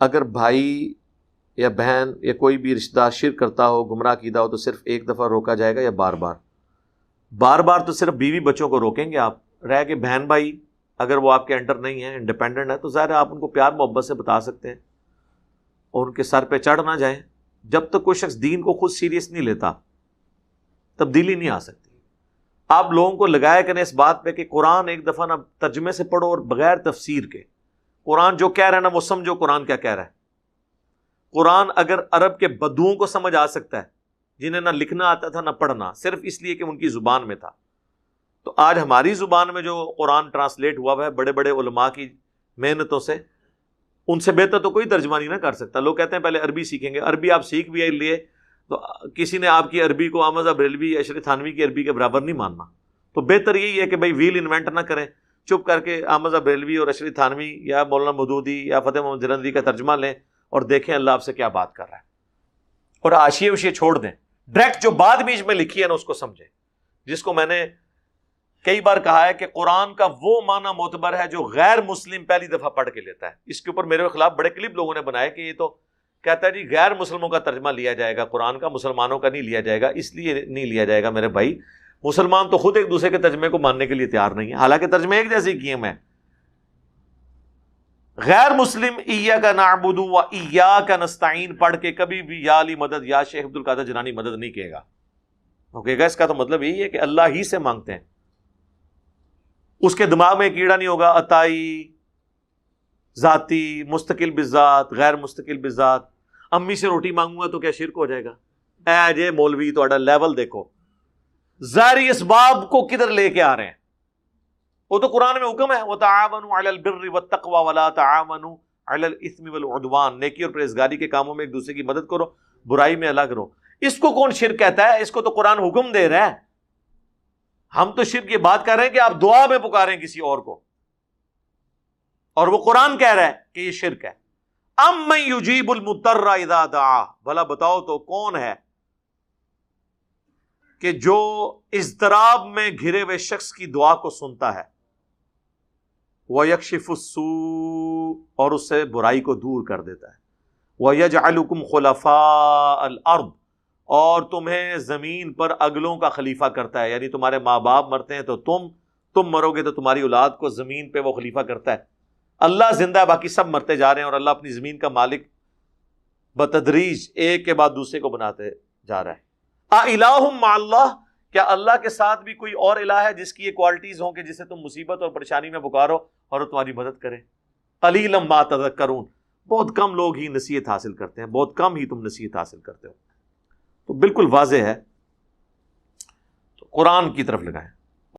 اگر بھائی یا بہن یا کوئی بھی رشتہ دار شرک کرتا ہو، گمراہ کیدا ہو، تو صرف ایک دفعہ روکا جائے گا یا بار بار؟ بار بار تو صرف بیوی بچوں کو روکیں گے آپ، رہ کے بہن بھائی اگر وہ آپ کے انڈر نہیں ہیں، انڈیپینڈنٹ ہے، تو ظاہر ہے آپ ان کو پیار محبت سے بتا سکتے ہیں اور ان کے سر پہ چڑھ نہ جائیں۔ جب تک کوئی شخص دین کو خود سیریس نہیں لیتا تبدیلی نہیں آ سکتی۔ آپ لوگوں کو لگایا کریں اس بات پہ کہ قرآن ایک دفعہ نہ ترجمے سے پڑھو اور بغیر تفسیر کے قرآن جو کہہ رہا ہے نا وہ سمجھو قرآن کیا کہہ رہا ہے۔ قرآن اگر عرب کے بدوؤں کو سمجھ آ سکتا ہے جنہیں نہ لکھنا آتا تھا نہ پڑھنا، صرف اس لیے کہ ان کی زبان میں تھا، تو آج ہماری زبان میں جو قرآن ٹرانسلیٹ ہوا ہے بڑے بڑے علماء کی محنتوں سے، ان سے بہتر تو کوئی ترجمہ نہیں نہ کر سکتا۔ لوگ کہتے ہیں پہلے عربی سیکھیں گے، عربی آپ سیکھ بھی لیے تو کسی نے آپ کی عربی کو احمد بریلوی یا اشرف تھانوی کی عربی کے برابر نہیں ماننا، تو بہتر یہی ہے کہ بھائی ویل انوینٹ نہ کریں، چپ کر کے احمد بریلوی اور اشرف تھانوی یا مولانا مودودی یا فتح محمد جلندری کا ترجمہ لیں اور دیکھیں اللہ آپ سے کیا بات کر رہا ہے، اور حاشیے وشیے چھوڑ دیں، ڈائریکٹ جو بات بیچ میں لکھی ہے نا اس کو سمجھیں۔ جس کو میں نے کئی بار کہا ہے کہ قرآن کا وہ معنی معتبر ہے جو غیر مسلم پہلی دفعہ پڑھ کے لیتا ہے۔ اس کے اوپر میرے خلاف بڑے کلپ لوگوں نے بنائے کہ یہ تو کہتا ہے جی غیر مسلموں کا ترجمہ لیا جائے گا قرآن کا، مسلمانوں کا نہیں لیا جائے گا۔ اس لیے نہیں لیا جائے گا میرے بھائی، مسلمان تو خود ایک دوسرے کے ترجمے کو ماننے کے لیے تیار نہیں ہے، حالانکہ ترجمے ایک جیسے کیے میں۔ غیر مسلم ایاک نعبد و ایاک نستعین پڑھ کے کبھی بھی یا علی مدد یا شیخ عبد القادر جیلانی مدد نہیں کہے گا، وہ کہے گا اس کا تو مطلب یہی ہے کہ اللہ ہی سے مانگتے ہیں۔ اس کے دماغ میں کیڑا نہیں ہوگا عطائی، ذاتی، مستقل بالذات، غیر مستقل بالذات۔ امی سے روٹی مانگوں گا تو کیا شرک ہو جائے گا؟ اے جے مولوی تہاڈا لیول دیکھو، ظاہری اسباب کو کدھر لے کے آ رہے ہیں۔ وہ تو قرآن میں حکم ہے وَتَعَاوَنُوا عَلَى الْبِرِّ وَالتَّقْوَى وَلَا تَعَاوَنُوا عَلَى الْإِثْمِ وَالْعُدْوَانِ، نیکی اور پرہیزگاری کے کاموں میں ایک دوسرے کی مدد کرو، برائی میں الگ رہو۔ اس کو کون شرک کہتا ہے؟ اس کو تو قرآن حکم دے رہا ہے۔ ہم تو شرک یہ بات کر رہے ہیں کہ آپ دعا میں پکاریں کسی اور کو، اور وہ قرآن کہہ رہا ہے کہ یہ شرک ہے۔ اَمَّن يُجِيبُ الْمُضْطَرَّ اِذَا دَعَاهُ، بھلا بتاؤ تو کون ہے کہ جو اضطراب میں گھرے ہوئے شخص کی دعا کو سنتا ہے، وَيَكْشِفُ السُّوءَ، اور اس سے برائی کو دور کر دیتا ہے، وَيَجْعَلُكُمْ خُلَفَاءَ الْأَرْضِ، اور تمہیں زمین پر اگلوں کا خلیفہ کرتا ہے، یعنی تمہارے ماں باپ مرتے ہیں تو تم مرو گے تو تمہاری اولاد کو زمین پہ وہ خلیفہ کرتا ہے۔ اللہ زندہ ہے، باقی سب مرتے جا رہے ہیں، اور اللہ اپنی زمین کا مالک بتدریج ایک کے بعد دوسرے کو بناتے جا رہا ہے۔ اِلٰہٌ مع اللہ، کیا اللہ کے ساتھ بھی کوئی اور الہ ہے جس کی یہ کوالٹیز ہوں کہ جسے تم مصیبت اور پریشانی میں پکارو اور وہ تمہاری مدد کرے؟ قلیلا ما تذکرون، بہت کم لوگ ہی نصیحت حاصل کرتے ہیں، بہت کم ہی تم نصیحت حاصل کرتے ہو۔ تو بالکل واضح ہے، تو قرآن کی طرف لگائیں۔